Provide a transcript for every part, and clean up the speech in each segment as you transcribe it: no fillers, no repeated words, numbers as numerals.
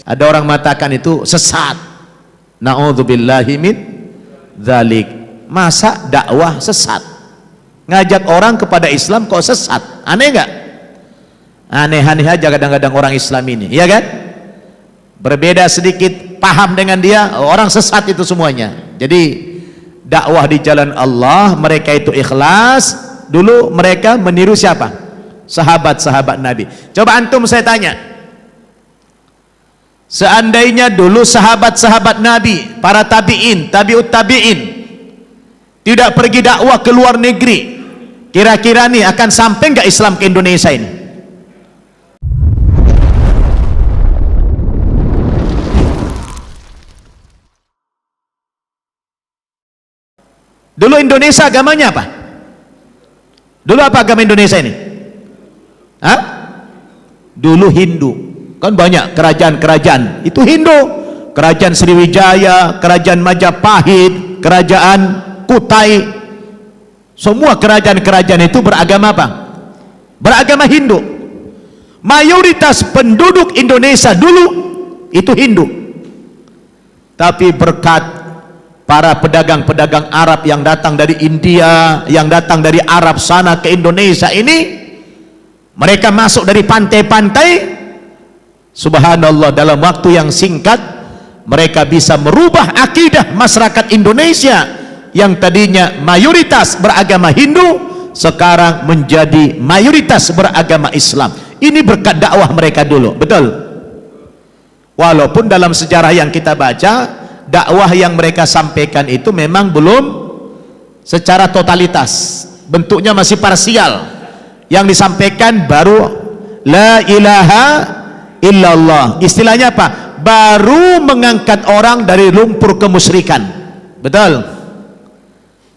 Ada orang mengatakan itu sesat. Na'udzubillahi min dzalik. Masa dakwah sesat? Ngajak orang kepada Islam kok sesat? Aneh enggak? Aneh-aneh aja kadang-kadang orang Islam ini, ya kan? Berbeda sedikit paham dengan dia, orang sesat itu semuanya. Jadi dakwah di jalan Allah, mereka itu ikhlas. Dulu mereka meniru siapa? Sahabat-sahabat Nabi. Coba antum saya tanya, seandainya dulu sahabat-sahabat Nabi, para tabi'in, tabi'ut tabi'in tidak pergi dakwah ke luar negeri, kira-kira nih akan sampai nggak Islam ke Indonesia ini? Dulu Indonesia agamanya apa? Dulu apa agama Indonesia ini? Hah? Dulu Hindu. Kan banyak kerajaan-kerajaan itu Hindu. Kerajaan Sriwijaya, kerajaan Majapahit, kerajaan Kutai. Semua kerajaan-kerajaan itu beragama apa? Beragama Hindu. Mayoritas penduduk Indonesia dulu itu Hindu. Tapi berkat para pedagang-pedagang Arab yang datang dari India, yang datang dari Arab sana ke Indonesia ini, mereka masuk dari pantai-pantai. Subhanallah, dalam waktu yang singkat mereka bisa merubah akidah masyarakat Indonesia yang tadinya mayoritas beragama Hindu, sekarang menjadi mayoritas beragama Islam. Ini berkat dakwah mereka dulu, betul? Walaupun dalam sejarah yang kita baca, dakwah yang mereka sampaikan itu memang belum secara totalitas, bentuknya masih parsial. Yang disampaikan baru la ilaha illallah, istilahnya apa? Baru mengangkat orang dari lumpur kemusyrikan, betul?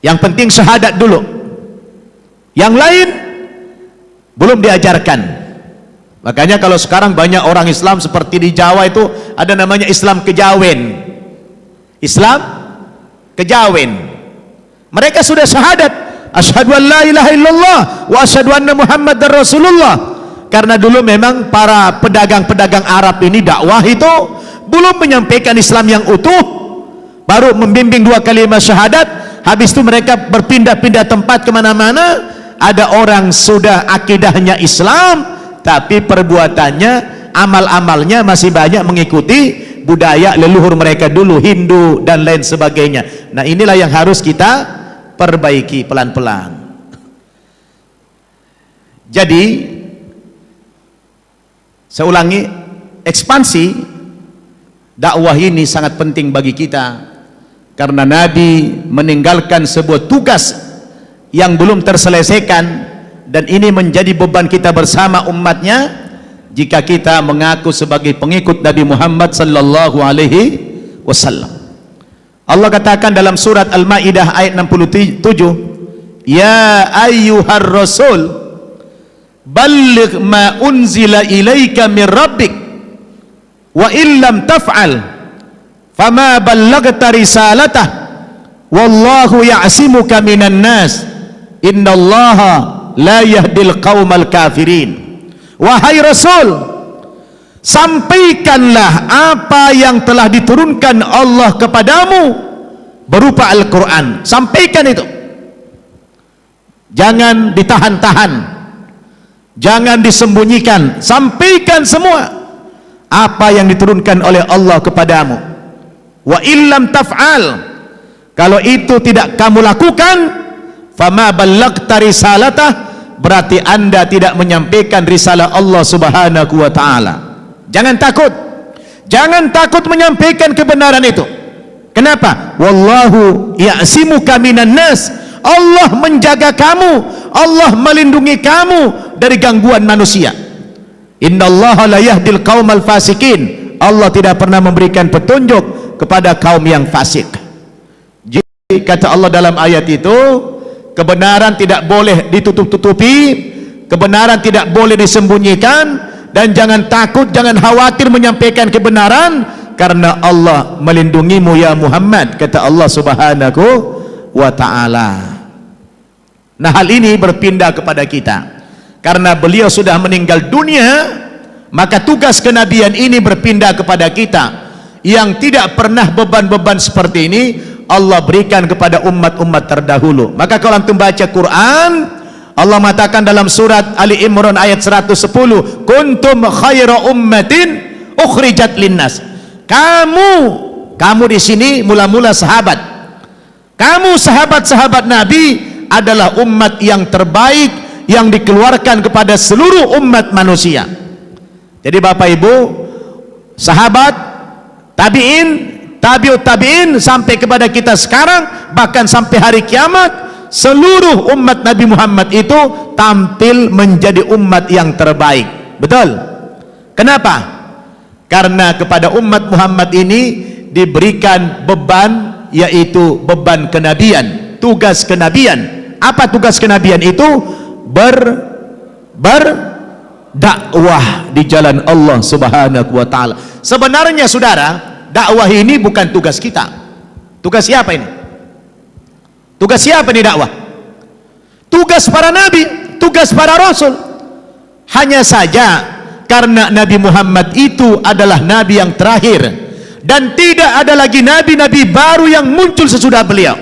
Yang penting syahadat dulu, yang lain belum diajarkan. Makanya kalau sekarang banyak orang Islam seperti di Jawa itu ada namanya Islam kejawen. Islam kejawen, mereka sudah syahadat asyhadu an la ilaha illallah wa asyhadu anna muhammadar rasulullah. Karena dulu memang para pedagang-pedagang Arab ini dakwah itu belum menyampaikan Islam yang utuh, baru membimbing 2 kalimat syahadat. Habis itu mereka berpindah-pindah tempat kemana-mana. Ada orang sudah akidahnya Islam tapi perbuatannya, amal-amalnya masih banyak mengikuti budaya leluhur mereka dulu, Hindu dan lain sebagainya. Nah, inilah yang harus kita perbaiki pelan-pelan. Jadi saya ulangi, ekspansi dakwah ini sangat penting bagi kita, karena Nabi meninggalkan sebuah tugas yang belum terselesaikan, dan ini menjadi beban kita bersama umatnya jika kita mengaku sebagai pengikut Nabi Muhammad sallallahu alaihi wasallam. Allah katakan dalam surat Al-Maidah ayat 67, ya ayyuhar rasul balligh ma unzila ilaika min rabbik wa illam taf'al fama ballaghta risalatah wallahu ya'simuka minan nas innallaha la yahdil qaumal kafirin. Wahai Rasul, sampaikanlah apa yang telah diturunkan Allah kepadamu berupa Al-Quran. Sampaikan itu, jangan ditahan-tahan, jangan disembunyikan. Sampaikan semua apa yang diturunkan oleh Allah kepadamu. Wa illam taf'al, kalau itu tidak kamu lakukan, fama ballaghta risalatah, berarti anda tidak menyampaikan risalah Allah subhanahu wa ta'ala. Jangan takut, jangan takut menyampaikan kebenaran itu. Kenapa? Wallahu ya'simuka minan nas, Allah menjaga kamu, Allah melindungi kamu dari gangguan manusia. Innallaha la yahdil qaumal fasikin, Allah tidak pernah memberikan petunjuk kepada kaum yang fasik. Jadi kata Allah dalam ayat itu, kebenaran tidak boleh ditutup-tutupi, kebenaran tidak boleh disembunyikan, dan jangan takut, jangan khawatir menyampaikan kebenaran, karena Allah melindungimu ya Muhammad, kata Allah subhanahu wa ta'ala. Nah, hal ini berpindah kepada kita karena beliau sudah meninggal dunia, Maka tugas kenabian ini berpindah kepada kita yang tidak pernah beban-beban seperti ini Allah berikan kepada umat-umat terdahulu. Maka kalau antum baca Quran, Allah mengatakan dalam surat Ali Imran ayat 110, kuntum khaira ummatin ukhrijat linnas. Kamu di sini mula-mula sahabat. Kamu sahabat-sahabat Nabi adalah umat yang terbaik yang dikeluarkan kepada seluruh umat manusia. Jadi Bapak Ibu, sahabat, tabi'in, tabi'ut tabi'in sampai kepada kita sekarang, bahkan sampai hari kiamat, seluruh umat Nabi Muhammad itu tampil menjadi umat yang terbaik. Betul? Kenapa? Karena kepada umat Muhammad ini diberikan beban, yaitu beban kenabian, tugas kenabian. Apa tugas kenabian itu? Berdakwah di jalan Allah Subhanahu wa taala. Sebenarnya saudara, dakwah ini bukan tugas kita. Tugas siapa ini? Tugas siapa ini dakwah? Tugas para nabi, tugas para rasul. Hanya saja karena Nabi Muhammad itu adalah nabi yang terakhir dan tidak ada lagi nabi-nabi baru yang muncul sesudah beliau.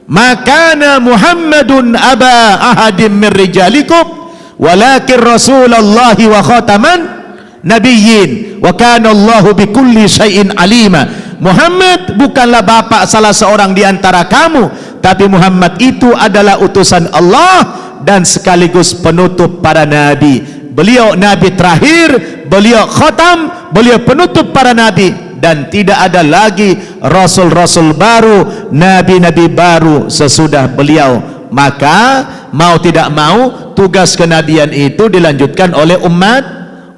Makana Muhammadun aba ahadim min rijalikum walakin rasulallahi wa khataman nabiyyin wa kana Allahu bikulli syai'in alima. Muhammad bukanlah bapak salah seorang di antara kamu, tapi Muhammad itu adalah utusan Allah dan sekaligus penutup para nabi. Beliau nabi terakhir, beliau khatam, beliau penutup para nabi, dan tidak ada lagi rasul-rasul baru, nabi-nabi baru sesudah beliau. Maka mau tidak mau tugas kenabian itu dilanjutkan oleh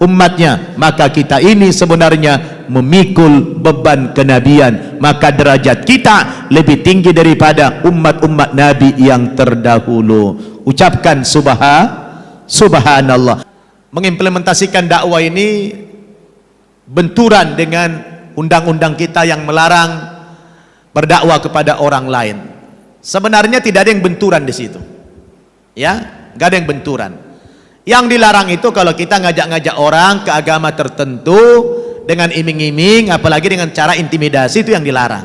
umatnya. Maka kita ini sebenarnya memikul beban kenabian. Maka derajat kita lebih tinggi daripada umat-umat nabi yang terdahulu. Ucapkan subhanallah. Mengimplementasikan dakwah ini benturan dengan undang-undang kita yang melarang berdakwah kepada orang lain. Sebenarnya tidak ada yang benturan di situ, ya, nggak ada yang benturan. Yang dilarang itu kalau kita ngajak-ngajak orang ke agama tertentu dengan iming-iming, apalagi dengan cara intimidasi, itu yang dilarang.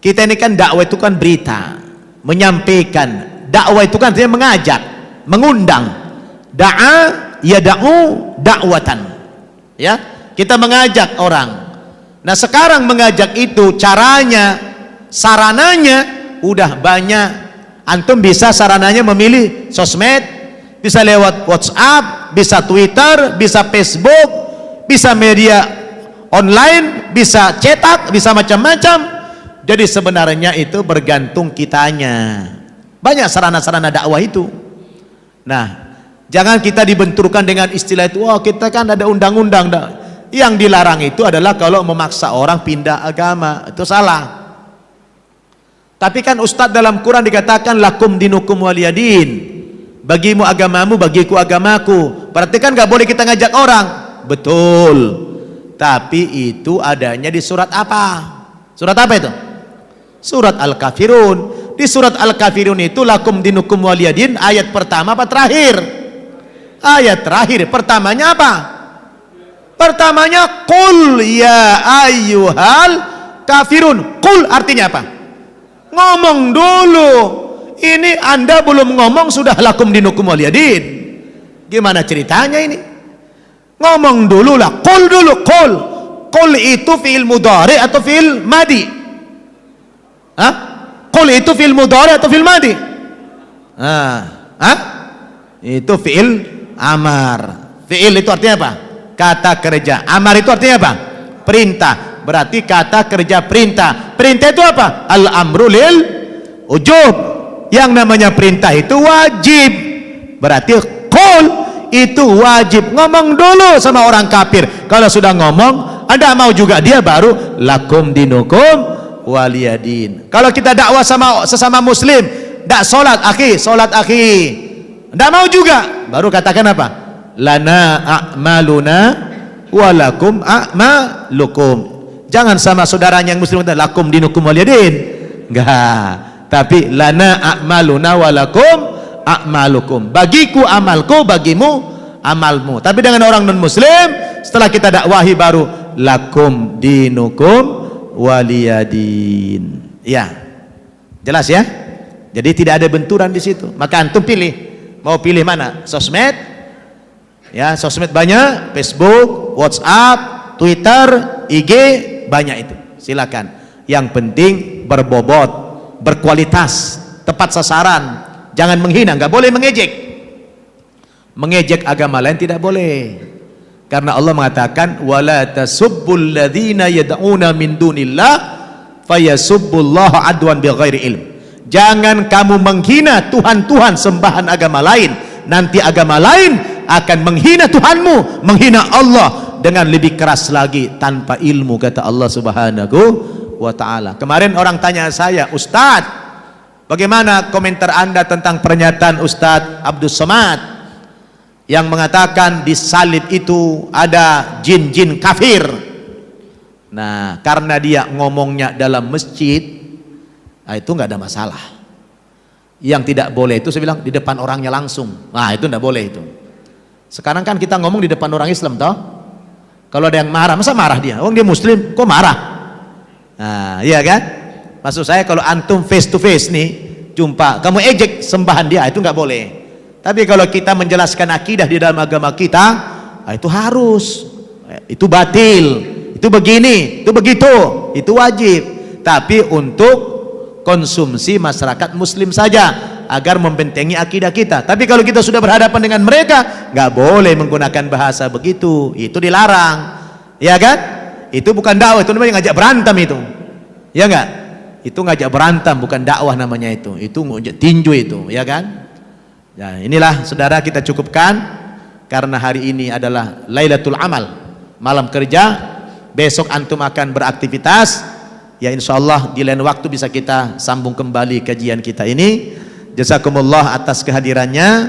Kita ini kan dakwah itu kan berita, menyampaikan. Dakwah itu kan artinya mengajak, mengundang. Da'a yada'u da'watan, ya, kita mengajak orang. Nah sekarang mengajak itu caranya, sarananya udah banyak. Antum bisa sarananya memilih sosmed, bisa lewat WhatsApp, bisa Twitter, bisa Facebook, bisa media online, bisa cetak, bisa macam-macam. Jadi sebenarnya itu bergantung kitanya. Banyak sarana-sarana dakwah itu. Nah, jangan kita dibenturkan dengan istilah itu, wah kita kan ada undang-undang. Yang dilarang itu adalah kalau memaksa orang pindah agama, itu salah. Tapi kan Ustadz dalam Quran dikatakan lakum dinukum waliyadin, bagimu agamamu, bagiku agamaku. Berarti kan gak boleh kita ngajak orang. Betul. Tapi itu adanya di surat apa? Surat apa itu? Surat Al-Kafirun. Di surat Al-Kafirun itu lakum dinukum waliyadin, ayat pertama apa terakhir? Ayat terakhir. Pertamanya apa? Pertamanya qul ya ayyuhal kafirun. Qul artinya apa? Ngomong dulu. Ini Anda belum ngomong sudah lakum dinukum waliyadin. Gimana ceritanya ini? Ngomong dulu lah. Qul dulu. Qul. Qul itu fi'il mudhari atau fi'il madi? Hah? Qul itu fi'il mudhari atau fi'il madi? Itu fi'il amar. Fi'il itu artinya apa? Kata kerja. Amar itu artinya apa? Perintah. Berarti kata kerja perintah. Perintah itu apa? Al-amru lil ujub. Yang namanya perintah itu wajib. Berarti qul itu wajib. Ngomong dulu sama orang kafir. Kalau sudah ngomong, Anda mau juga dia baru lakum dinukum waliyadin. Kalau kita dakwah sama sesama muslim, ndak sholat akhi, ndak mau juga, baru katakan apa? Lana a'maluna walakum a'malukum. Jangan sama saudaranya yang muslim lakum dinukum waliyadin, enggak, tapi lana a'maluna walakum a'malukum. Bagiku amalku, bagimu amalmu. Tapi dengan orang non muslim, setelah kita dakwahi baru lakum dinukum waliyadin. Ya, jelas ya. Jadi tidak ada benturan di situ. Maka antum pilih, mau pilih mana? Sosmed, ya sosmed banyak, Facebook, WhatsApp, Twitter, IG, banyak itu. Silakan. Yang penting berbobot, berkualitas, tepat sasaran. Jangan menghina, nggak boleh mengejek. Mengejek agama lain tidak boleh. Karena Allah mengatakan wala tasubbul ladzina yad'una min dunillah fayasubbullaha adwan bighairi ilm. Jangan kamu menghina Tuhan-Tuhan sembahan agama lain. Nanti agama lain akan menghina Tuhanmu, menghina Allah dengan lebih keras lagi tanpa ilmu, kata Allah Subhanahu wa ta'ala. Kemarin orang tanya saya, Ustadz, bagaimana komentar Anda tentang pernyataan Ustadz Abdul Somad yang mengatakan di salib itu ada jin-jin kafir? Nah, karena dia ngomongnya dalam masjid, nah itu nggak ada masalah. Yang tidak boleh itu saya bilang di depan orangnya langsung. Nah itu nggak boleh itu. Sekarang kan kita ngomong di depan orang Islam toh. Kalau ada yang marah, masa marah dia? Oh dia Muslim, kok marah? Nah iya kan? Maksud saya kalau antum face to face nih jumpa, kamu ejek sembahan dia, itu nggak boleh. Tapi kalau kita menjelaskan akidah di dalam agama kita, nah itu harus, itu batil, itu begini, itu begitu, itu wajib. Tapi untuk konsumsi masyarakat muslim saja agar membentengi akidah kita. Tapi kalau kita sudah berhadapan dengan mereka, nggak boleh menggunakan bahasa begitu, itu dilarang, ya kan? Itu bukan dakwah, itu namanya ngajak berantem itu, ya enggak? Itu ngajak berantem, bukan dakwah namanya itu ngajak tinju itu, ya kan? Ya inilah saudara, kita cukupkan karena hari ini adalah Lailatul Amal, malam kerja. Besok antum akan beraktivitas. Ya insyaallah di lain waktu bisa kita sambung kembali kajian kita ini. Jazakumullah atas kehadirannya.